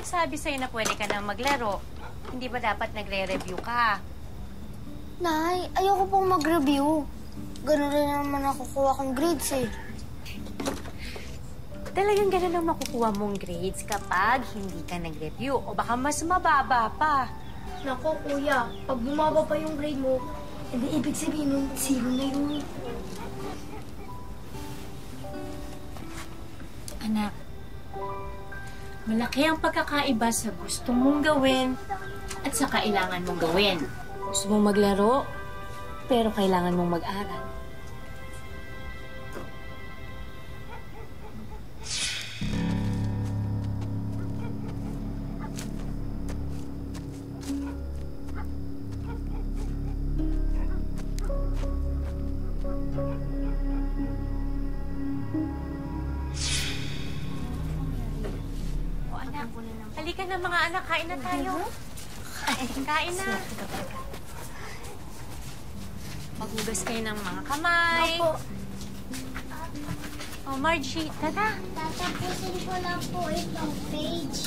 nagsabi sa'yo na pwede ka nang maglaro? Hindi ba dapat nagre-review ka? Nay, ayoko pong mag-review. Ganun rin naman nakukuha kong grades eh. Talagang ganun ang makukuha mong grades kapag hindi ka nag-review o baka mas mababa pa. Nako, kuya, pag bumaba pa yung grade mo, hindi ibig sabihin nun, zero na yun. Anak, malaki ang pagkakaiba sa gusto mong gawin at sa kailangan mong gawin. Gusto mong maglaro, pero kailangan mong mag-aral. Halika na mga anak, kain na tayo. Kain na. Maghugas kayo ng mga kamay. Opo. Oh, Margie, tata. Tatapusin ko lang po itong page.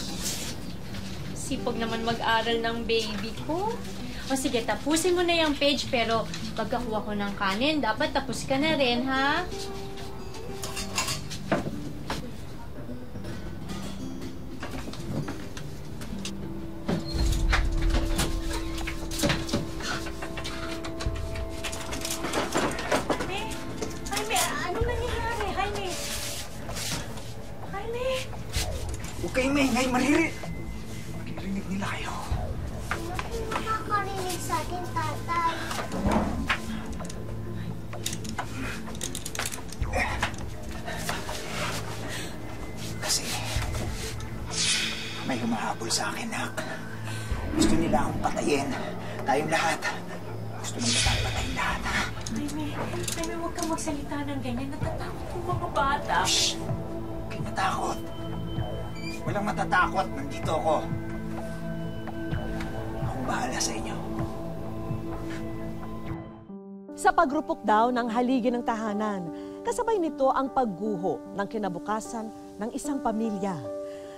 Sipag naman mag-aral ng baby ko. O sige, tapusin mo na yung page, pero pagkakuha ko ng kanin, dapat tapos ka na rin, ha? Huwag kayong maingay, maririnig. Maririnig nila kayo. Hindi makakarinig sa akin, tatay. Kasi may humahabol sa akin, nak. Gusto nila akong patayin. Tayong lahat. Gusto nila tayong patayin lahat, ha? Jaime, huwag kang magsalita ng ganyan. Natatakot yung mga bata. Shhh! Huwag kayong natakot. Walang matatakot. Nandito ako. Akong bahala sa inyo. Sa pagrupok daw ng haligi ng tahanan, kasabay nito ang pagguho ng kinabukasan ng isang pamilya.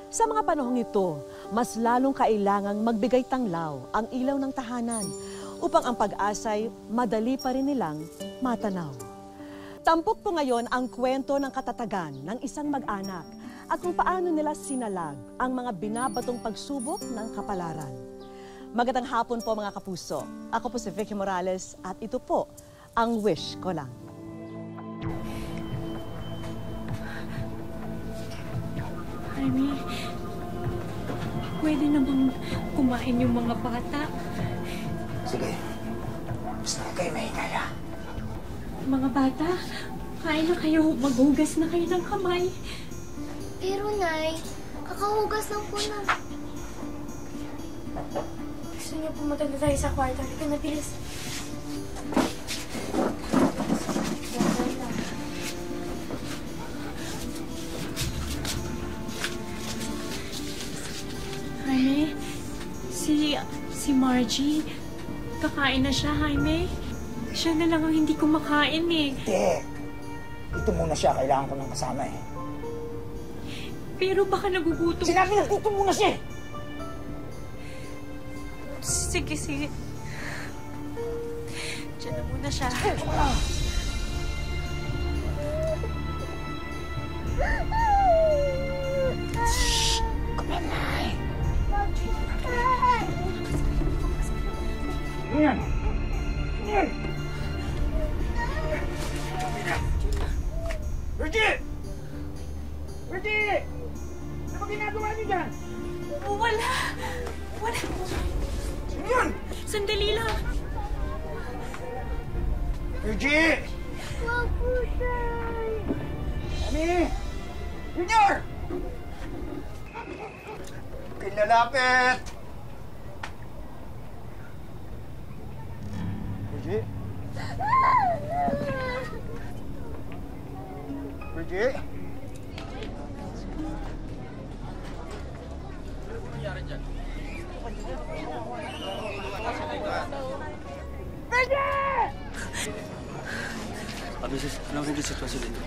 Sa mga panahong ito, mas lalong kailangang magbigay tanglaw ang ilaw ng tahanan upang ang pag-asa'y madali pa rin nilang matanaw. Tampok po ngayon ang kwento ng katatagan ng isang mag-anak at kung paano nila sinalag ang mga binabatong pagsubok ng kapalaran. Magandang hapon po mga kapuso. Ako po si Vicky Morales at ito po ang Wish Ko Lang. Jaime, pwede na bang kumain yung mga bata? Sige. Basta huwag kayo maingay, ha? Mga bata, kain na kayo. Maghugas na kayo ng kamay. Pero, Nay, kakahugas lang po na. Gusto niyo pumunta na tayo sa kwarto. Halika na, bilis. Jaime, si Margie, kakain na siya, Jaime. Siya na lang ang hindi kumakain eh. Hindi. Dito muna siya. Kailangan ko ng kasama eh. Pero baka nagugutom. Sinabi na dito muna siya! Sige, sige. Diyan na muna siya. Shhh! Kumanay! Yan! Yan! Virgie! Virgie! Ano ba ginagawa niyo dyan? Wala! Wala! Sino yun? Sandali lang! Virgie! Wag po siya. Ami! Junior! Pinalapit! Virgie? Virgie? Misis, anong naging sitwasyon dito?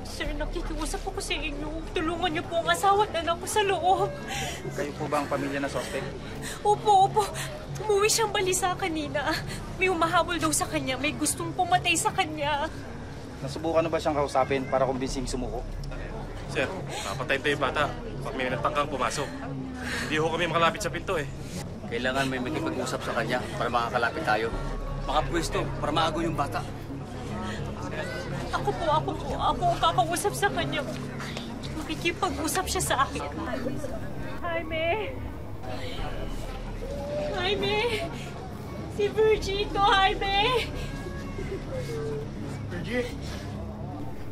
Sir, Sir, nakikiusap ako sa inyo. Tulungan niyo po ang asawa at anak ko sa loob. Kayo po ba ang pamilya na suspect? Opo, opo. Umuwi siyang balisa kanina. May umahabol daw sa kanya. May gustong pumatay sa kanya. Nasubukan na ba siyang kausapin para kumbinsing sumuko? Sir, papatayin tayo yung bata pag may nagtangkang pumasok. Hindi ho kami makalapit sa pinto eh. Kailangan may makipag-usap sa kanya para makakalapit tayo. Makapwesto para maago yung bata. Ako ang kakausap sa kanya. Makikipag-usap siya sa akin. Jaime! Jaime! Si Virgie ito, Jaime! Virgie!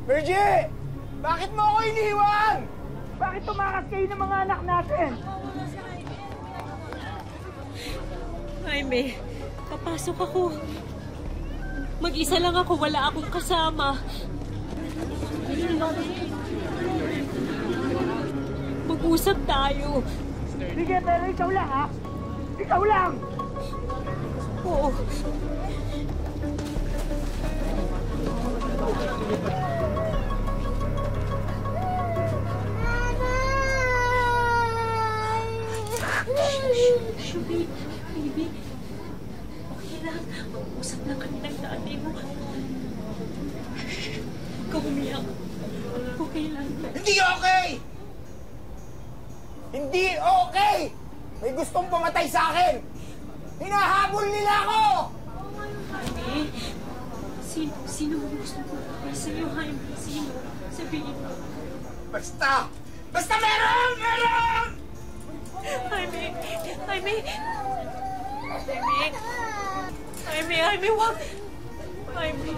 Virgie! Bakit mo ako iniwan? Bakit tumakas kayo ng mga anak natin? Jaime, papasok ako. Mag-isa lang ako, wala akong kasama. Mag-usap tayo. Sige, pero ikaw lang, ha? Ikaw lang! Oo. Shubit, baby. Okay lang. Mag-usap lang kami ng nanay mo. Huwag ka umiyak. Okay lang. Hindi okay! Hindi okay! May gustong pumatay sa akin! Hinahabol nila ako! Jaime, sino ang gusto ko sa'yo, Jaime? Sino? Sabihin mo. Basta! Basta meron! Meron! Jaime! Jaime! Jaime! Jaime, wag! Jaime!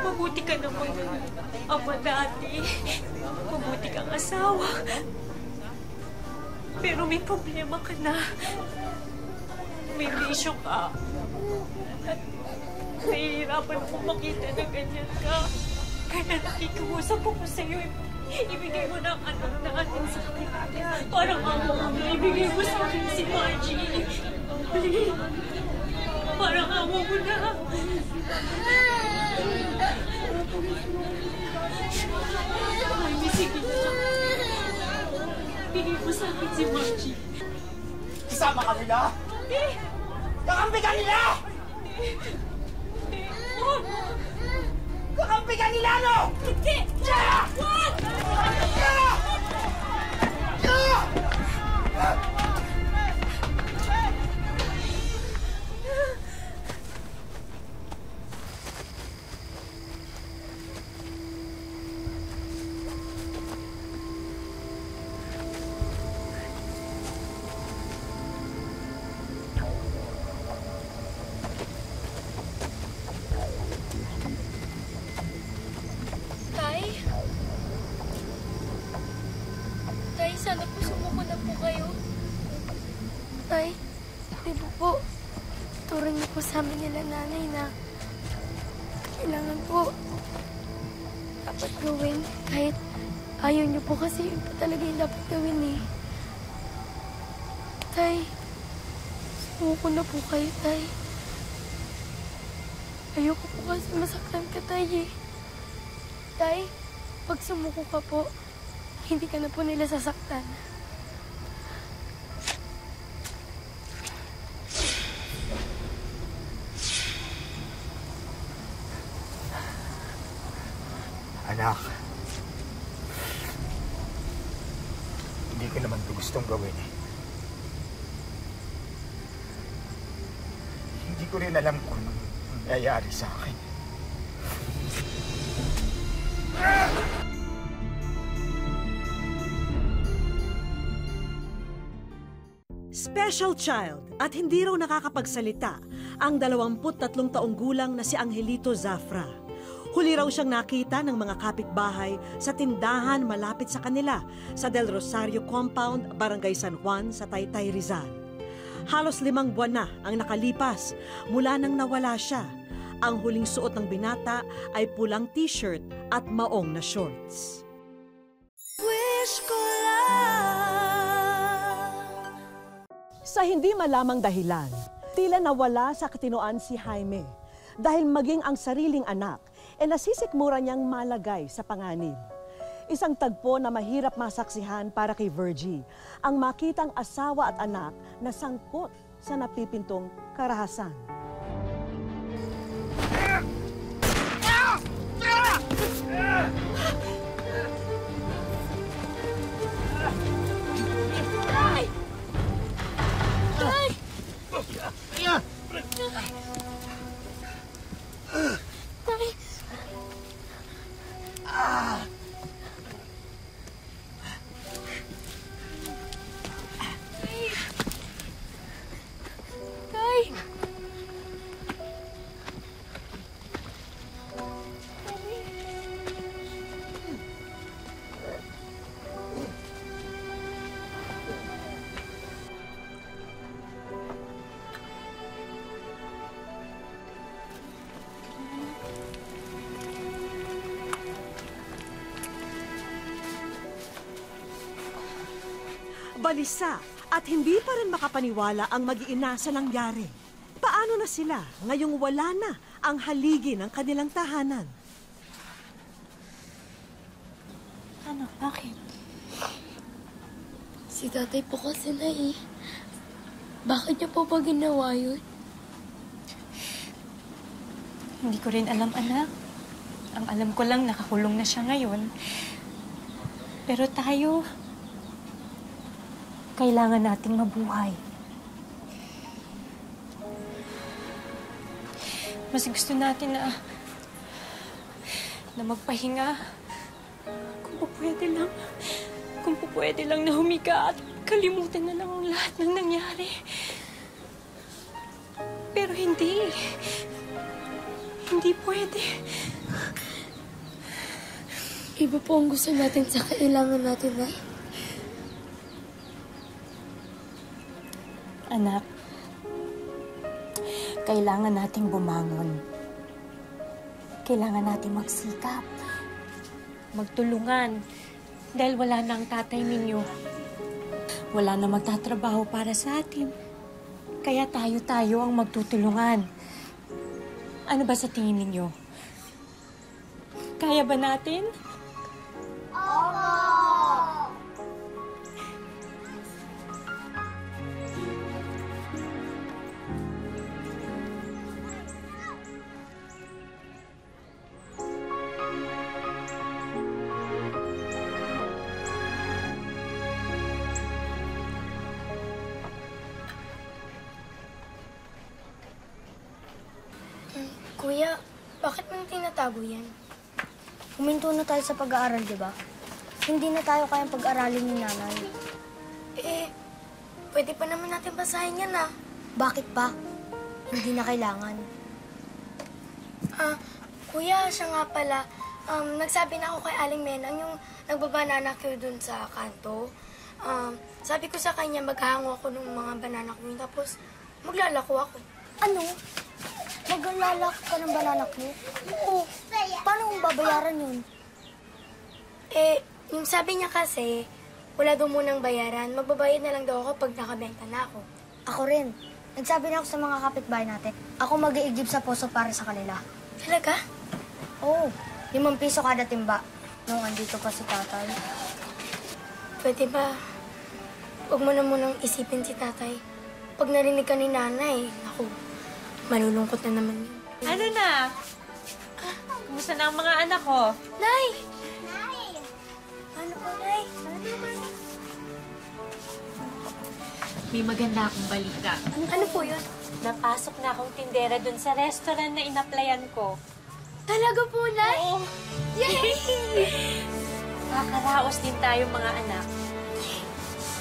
Mabuti ka naman, ama dati. Mabuti kang asawa. Pero may problema ka na. May bisyo ka. At nahihirapan ako makita na ganyan ka. Kaya nakikiusap ako sa'yo. Ibigay mo na ang anak na atin sa akin. Parang amo mo na ibigay mo sa akin si Margie. Please. Parang amo mo na. Ay, sige na. Ibigay mo sa akin si Margie. Isama ka nila! Kakampi ka nila! Kakampi ka nila, no? Hindi! Wag! Tay, sana po sumuko na po kayo. Tay, di ba po, turing niyo po sa amin nila nanay na kailangan po dapat gawin kahit ayaw niyo po kasi yun po talaga yung dapat gawin eh. Tay, sumuko na po kayo, Tay. Ayoko po kasi masaktan ka, Tay eh. Tay, pag sumuko ka po, hindi ka na po nila sasaktan. Anak, hindi ko naman ito gustong gawin eh. Hindi ko rin alam kung anong nangyayari sa akin. Special child at hindi raw nakakapagsalita ang 23 taong gulang na si Angelito Zafra. Huli raw siyang nakita ng mga kapitbahay sa tindahan malapit sa kanila sa Del Rosario Compound, Barangay San Juan sa Taytay, Rizal. Halos 5 buwan na ang nakalipas mula nang nawala siya. Ang huling suot ng binata ay pulang t-shirt at maong na shorts. Wish ko lang. Sa hindi malamang dahilan, tila nawala sa katinoan si Jaime dahil maging ang sariling anak nasisikmura niyang malagay sa panganib. Isang tagpo na mahirap masaksihan para kay Virgie, ang makitang asawa at anak na sangkot sa napipintong karahasan. Balisa at hindi pa rin makapaniwala ang mag-iina sa nangyari. Paano na sila ngayong wala na ang haligi ng kanilang tahanan? Ano, bakit? Si tatay po kasi na eh. Bakit niya po ba ginawa yun? Hindi ko rin alam, anak. Ang alam ko lang, nakakulong na siya ngayon. Pero tayo, kailangan nating mabuhay. Mas gusto natin na magpahinga. Kung pwede lang na humiga at kalimutan na lang ang lahat ng nangyari. Pero hindi. Hindi pwede. Iba po ang gusto natin sa kailangan natin, Nay. Anak, kailangan nating bumangon. Kailangan nating magsikap. Magtulungan. Dahil wala na ang tatay ninyo. Wala na magtatrabaho para sa atin. Kaya tayo ang magtutulungan. Ano ba sa tingin ninyo? Kaya ba natin? Kuya, bakit mo tinatago yan? Huminto na tayo sa pag-aaral, di ba? Hindi na tayo kayang pag-aralin ni nanay. Pwede pa naman natin basahin yan, ah. Bakit pa? Hindi na kailangan. Kuya, siya nga pala. Nagsabi na ako kay Aling Menang yung nagbabanana queue dun sa kanto. Sabi ko sa kanya, maghahango ako ng mga banana queue, tapos maglalako ako. Ano? Maglalak ka ng banana queue? Oo. Paano mong babayaran yun? Yung sabi niya kasi, wala daw munang bayaran. Magbabayad na lang daw ako pag nakabenta na ako. Ako rin. Nagsabi na ako sa mga kapitbahay natin. Ako mag-iigib sa poso para sa kanila. Talaga? Oo. 5 piso kada timba. Nung andito pa si tatay. Pwede ba? Huwag mo na munang isipin si tatay. Pag narinig ka ni nanay, ako, malulungkot na naman yun. Ano na? Kumusta na ang mga anak ko? Nay! Nay! Ano po, Nay? May maganda akong balita. Ano po yun? Napasok na akong tindera dun sa restaurant na inaplayan ko. Talaga po, Nay? Oo. Yay! Makakaraos din tayo, mga anak.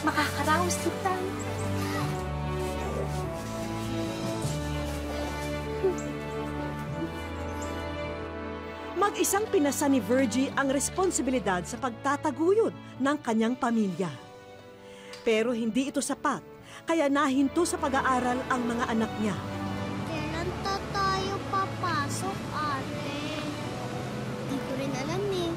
Makakaraos din tayo. Mag-isang pinasa ni Virgie ang responsibilidad sa pagtataguyod ng kanyang pamilya. Pero hindi ito sapat, kaya nahinto sa pag-aaral ang mga anak niya. Kailan tayo papasok, ate? Di ko rin alam eh.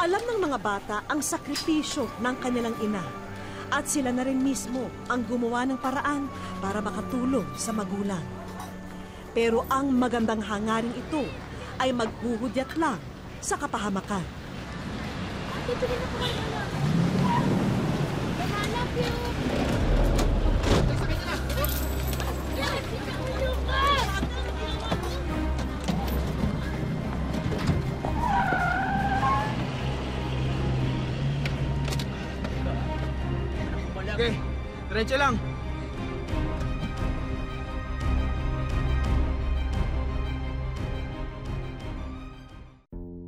Alam ng mga bata ang sakripisyo ng kanilang ina at sila na rin mismo ang gumawa ng paraan para makatulong sa magulang. Pero ang magandang hangarin ito ay maghuhudyat lang sa kapahamakan. Dito rin ako kayo na. Nahanap yun. Okay, diretso lang.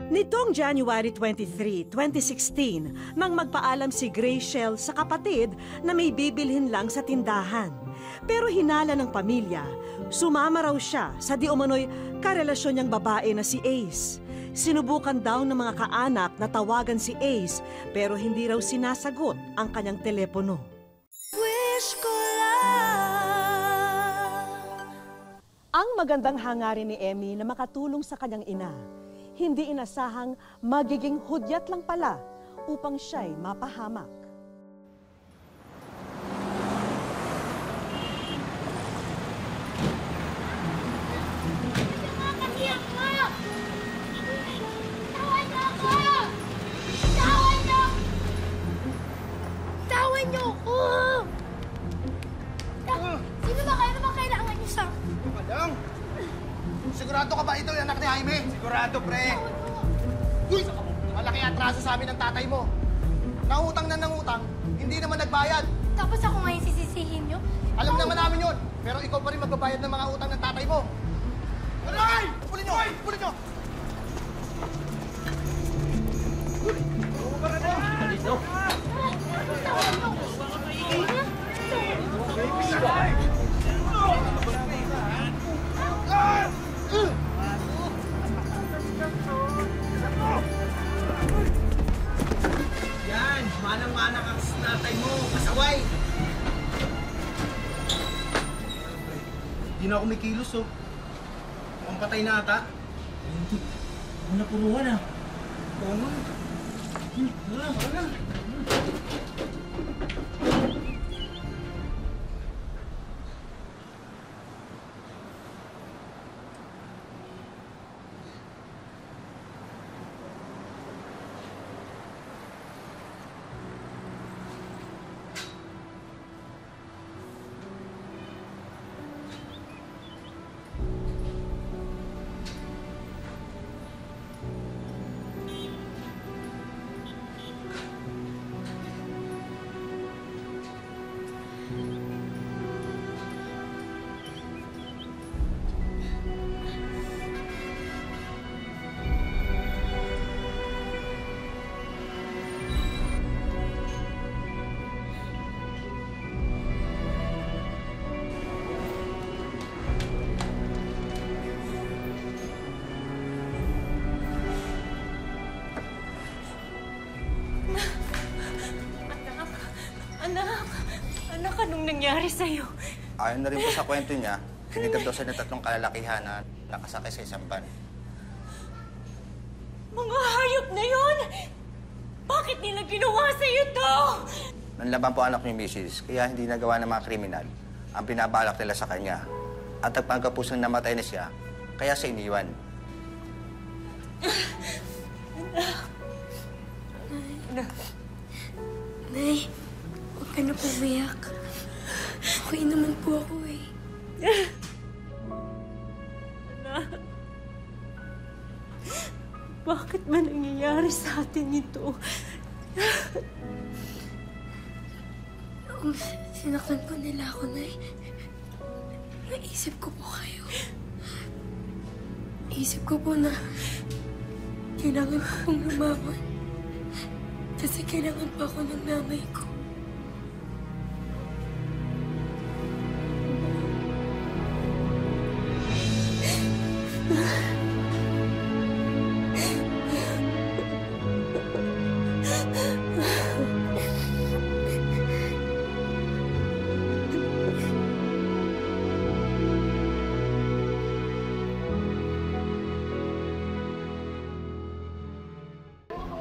Nitong January 23, 2016, nang magpaalam si Graciel sa kapatid na may bibilhin lang sa tindahan. Pero hinala ng pamilya, sumama raw siya sa di umano'y karelasyon niyang babae na si Ace. Sinubukan daw ng mga kaanak na tawagan si Ace pero hindi raw sinasagot ang kanyang telepono. Wish ko lang. Ang magandang hangarin ni Emmy na makatulong sa kanyang ina, hindi inasahang magiging hudyat lang pala upang siya'y mapahamak. Tawan niyo ako! Sino ba kayo naman kailangan niyo sa... Madang! Sigurado ka ba ito yung anak ni Jaime? Sigurado, pre. Uy! Malaki atraso sa amin ng tatay mo. Nangutang na nangutang, hindi naman nagbayad. Tapos ako ngayon sisisihin niyo? Alam naman namin yun, pero ikaw pa rin magbabayad ng mga utang ng tatay mo. Aray! Pulin nyo! Pulin nyo! Yan! Manang-manang ang tatay mo! Kasaway! Hindi na ako may kilos, oh. Mukhang patay na ata. Hindi. Ako napuruhan, ah. Oo nga. Wala. Anak, anong nangyari sa'yo? Ayon na rin po sa kwento niya, kinidnap daw siya ng 3 kalalakihan na nakasakay sa isang van. Mga hayop na yun! Bakit nila ginawa sa'yo to? Nanlaban po anak ni Mrs. kaya hindi nagawa ng mga kriminal ang binabalak nila sa kanya. At nagpagkapusang namatay na siya, kaya siya iniwan. Nay, huwag ka na pumiyak. Okay naman po ako eh. Anak, bakit ba nangyayari sa atin ito? Kung sinaktan po nila ako, Nay, naisip ko po kayo. Isip ko po na kailangan ko pong lumaban. Kasi kailangan pa ako ng nanay ko.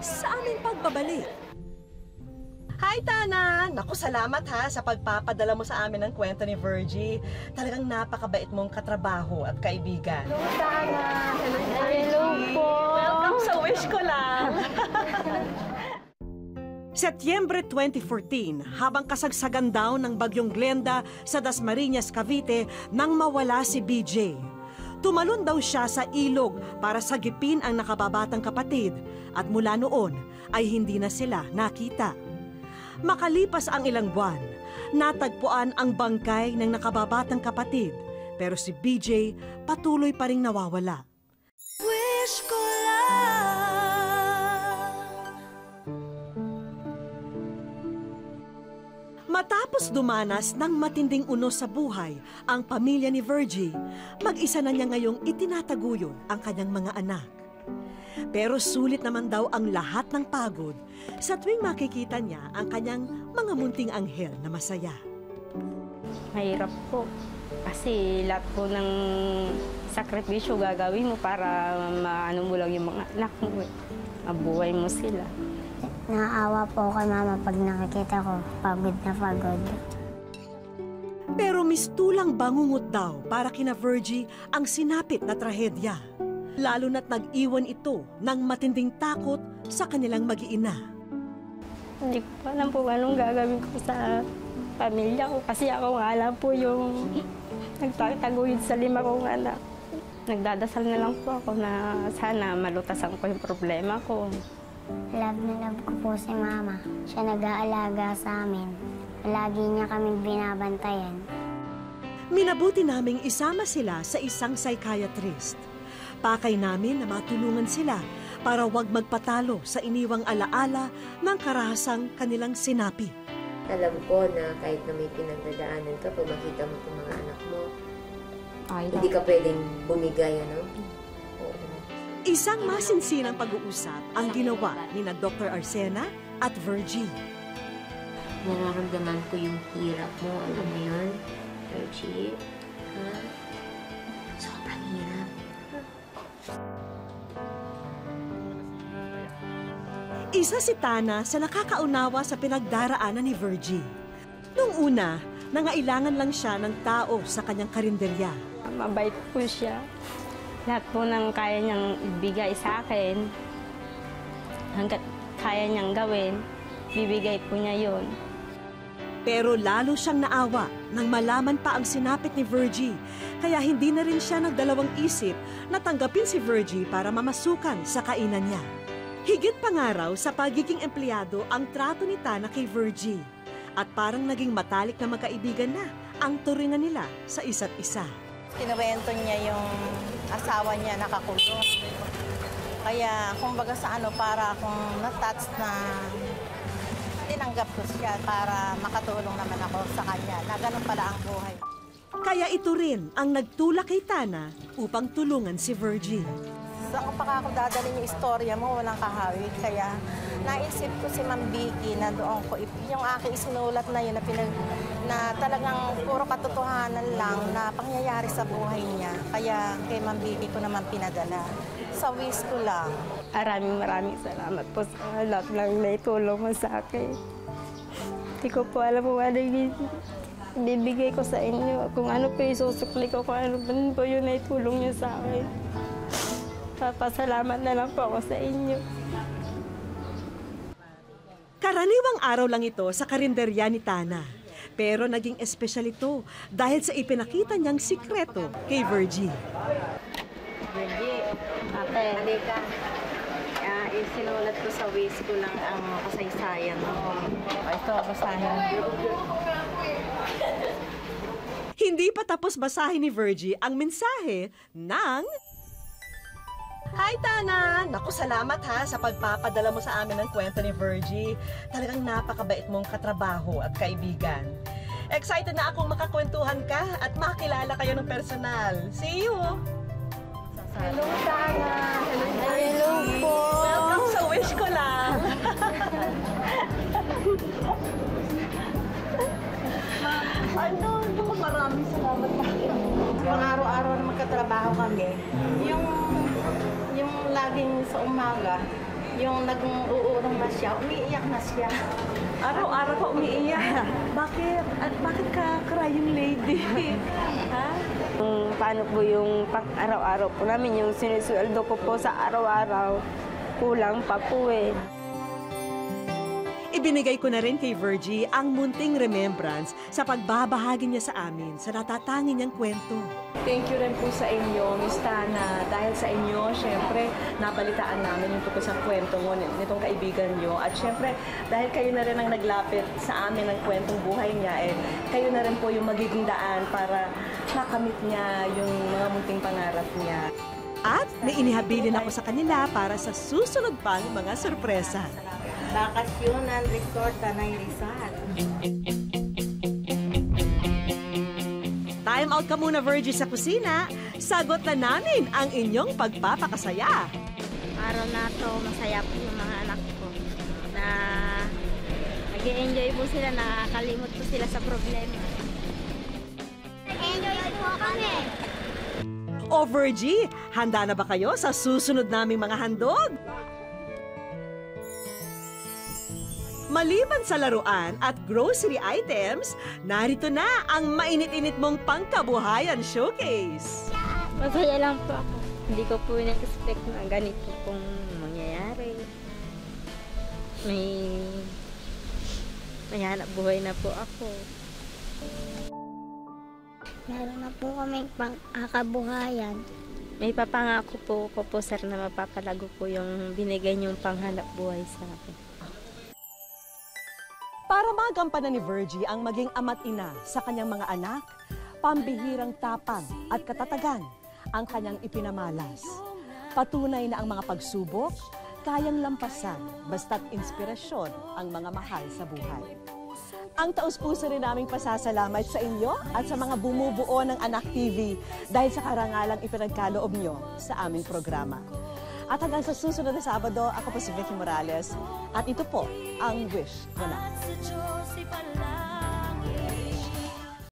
Saan aming pagbabalik. Hi, Tana! Naku, salamat ha sa pagpapadala mo sa amin ng kwento ni Virgie. Talagang napakabait mong katrabaho at kaibigan. Hello, Tana! Hello po! Welcome sa wish ko lang! Setyembre 2014, habang kasagsagan daw ng bagyong Glenda sa Dasmariñas, Cavite nang mawala si BJ. Tumalon daw siya sa ilog para sagipin ang nakababatang kapatid at mula noon ay hindi na sila nakita. Makalipas ang ilang buwan, natagpuan ang bangkay ng nakababatang kapatid pero si BJ patuloy pa ring nawawala. Wish ko lang. Matapos dumanas ng matinding unos sa buhay ang pamilya ni Virgie, mag-isa na niya ngayong itinataguyod ang kanyang mga anak. Pero sulit naman daw ang lahat ng pagod sa tuwing makikita niya ang kanyang mga munting anghel na masaya. Mahirap po. Kasi lahat po ng sakripisyo gagawin mo para maano mo lang yung mga anak mo. Mabuhay mo sila. Naawa po kay Mama pag nakikita ko, pagod na pagod. Pero mistulang bangungot daw para kina Virgie ang sinapit na trahedya. Lalo na't nag-iwan ito ng matinding takot sa kanilang mag-iina. Hindi ko alam po anong gagawin ko sa pamilya ko kasi ako nga alam po yung nagtataguyod sa 5 kong anak. Nagdadasal na lang po ako na sana malutasan ko yung problema ko. Love na love ko po si Mama. Siya nag-aalaga sa amin. Lagi niya kaming binabantayan. Minabuti naming isama sila sa isang psychiatrist. Pakay namin na matulungan sila para wag magpatalo sa iniwang alaala ng karahasang kanilang sinapi. Alam ko na kahit na may pinagdadaanan ka, pag makita mo itong mga anak mo, hindi ka pwedeng bumigay, ano? Oo. Isang masinsinang pag-uusap ang ginawa ni na Dr. Arsena at Virgie. Nararamdaman ko yung hirap mo, alam mo yun, Virgie? Ha? Sobrang hirap. Isa si Tana sa nakakaunawa sa pinagdaraanan ni Virgie. Nung una, nangailangan lang siya ng tao sa kanyang karinderya. Mabait po siya. Lahat po ng kaya niyang ibigay sa akin, hanggat kaya niyang gawin, bibigay po niya yun. Pero lalo siyang naawa nang malaman pa ang sinapit ni Virgie, kaya hindi na rin siya nagdalawang isip na tanggapin si Virgie para mamasukan sa kainan niya. Higit pa nga raw sa pagiging empleyado ang trato ni Tana kay Virgie at parang naging matalik na magkaibigan na ang turingan nila sa isa't isa. Kinuwento niya yung asawa niya nakakulong. Kaya kumbaga sa para akong na-touch na tinanggap ko siya para makatulong naman ako sa kanya na ganun pala ang buhay. Kaya ito rin ang nagtulak kay Tana upang tulungan si Virgie. Saan pa ako dadalhin yung istorya mo, walang kahawig. Kaya naisip ko si Ma'am Vicky na doon ko, yung aking isinulat na yun na talagang puro katotohanan lang na pangyayari sa buhay niya. Kaya kay Ma'am Vicky ko naman pinadala. Sa wish ko lang. Maraming salamat po sa lahat ng naitulong mo sa akin. Hindi ko po alam kung ano yung bibigay ko sa inyo. Kung ano po isusukli ko, kung ano po yung naitulong niyo sa akin. Papasalamat na lang po ako sa inyo. Karaniwang araw lang ito sa karinderya ni Tana. Pero naging espesyal ito dahil sa ipinakita niyang sikreto kay Virgie. Virgie, ate, halika. Isinulat ko sa waist ko lang ang kasaysayan mo. Ito, basahin. Hindi pa tapos basahin ni Virgie ang mensahe ng... Hi, Tana! Naku, salamat ha sa pagpapadala mo sa amin ng kwento ni Virgie. Talagang napakabait mong katrabaho at kaibigan. Excited na akong makakwentuhan ka at makilala kayo ng personal. See you! Hello, Tana! Hello po! Welcome sa wish ko lang! Maraming salamat po. Yung araw-araw na magkatrabaho kami, yung laging sa umaga, Yung nag-uurong na siya, umiiyak na siya. Araw-araw ka umiiyak. Bakit? At bakit ka crying lady? Ha? Paano po yung araw-araw po namin, yung sinisweldo ko po sa araw-araw, kulang pa po eh. Ibinigay ko na rin kay Virgie ang munting remembrance sa pagbabahagi niya sa amin sa natatanging niyang kwento. Thank you rin po sa inyo, Miss Tana. Dahil sa inyo, syempre, nabalitaan namin yung tungkol sa kwento mo nitong kaibigan niyo. At syempre, dahil kayo na rin ang naglapit sa amin ng kwentong buhay niya, kayo na rin po yung magiging daan para makamit niya yung mga munting pangarap niya. At may inihabilin ako sa kanila para sa susunod pang mga sorpresa. Bakasyonan Resort Tanay Rizal. Time out ka muna, Virgie, sa kusina. Sagot na namin ang inyong pagpapakasaya. Araw na to, masaya po yung mga anak ko. Na nag-enjoy po sila, nakakalimot po sila sa problema. Enjoy po kami! O Virgie, handa na ba kayo sa susunod naming mga handog? Maliban sa laruan at grocery items, narito na ang mainit-init mong pangkabuhayan showcase. Masaya lang po ako. Hindi ko po in-expect na ganito pong mangyayari. May hanap buhay na po ako. Meron na po kaming pangkakabuhayan. May papangako po sir na mapapalago po yung binigay niyong panghanap buhay sa akin. Para magampanan ni Virgie ang maging ama't ina sa kanyang mga anak, pambihirang tapang at katatagan ang kanyang ipinamalas. Patunay na ang mga pagsubok, kayang lampasan basta't inspirasyon ang mga mahal sa buhay. Ang taus-puso rin naming pasasalamat sa inyo at sa mga bumubuo ng Anak TV dahil sa karangalang ipinagkaloob nyo sa aming programa. At hanggang sa susunod na Sabado, ako po si Vicky Morales at ito po ang Wish ko na.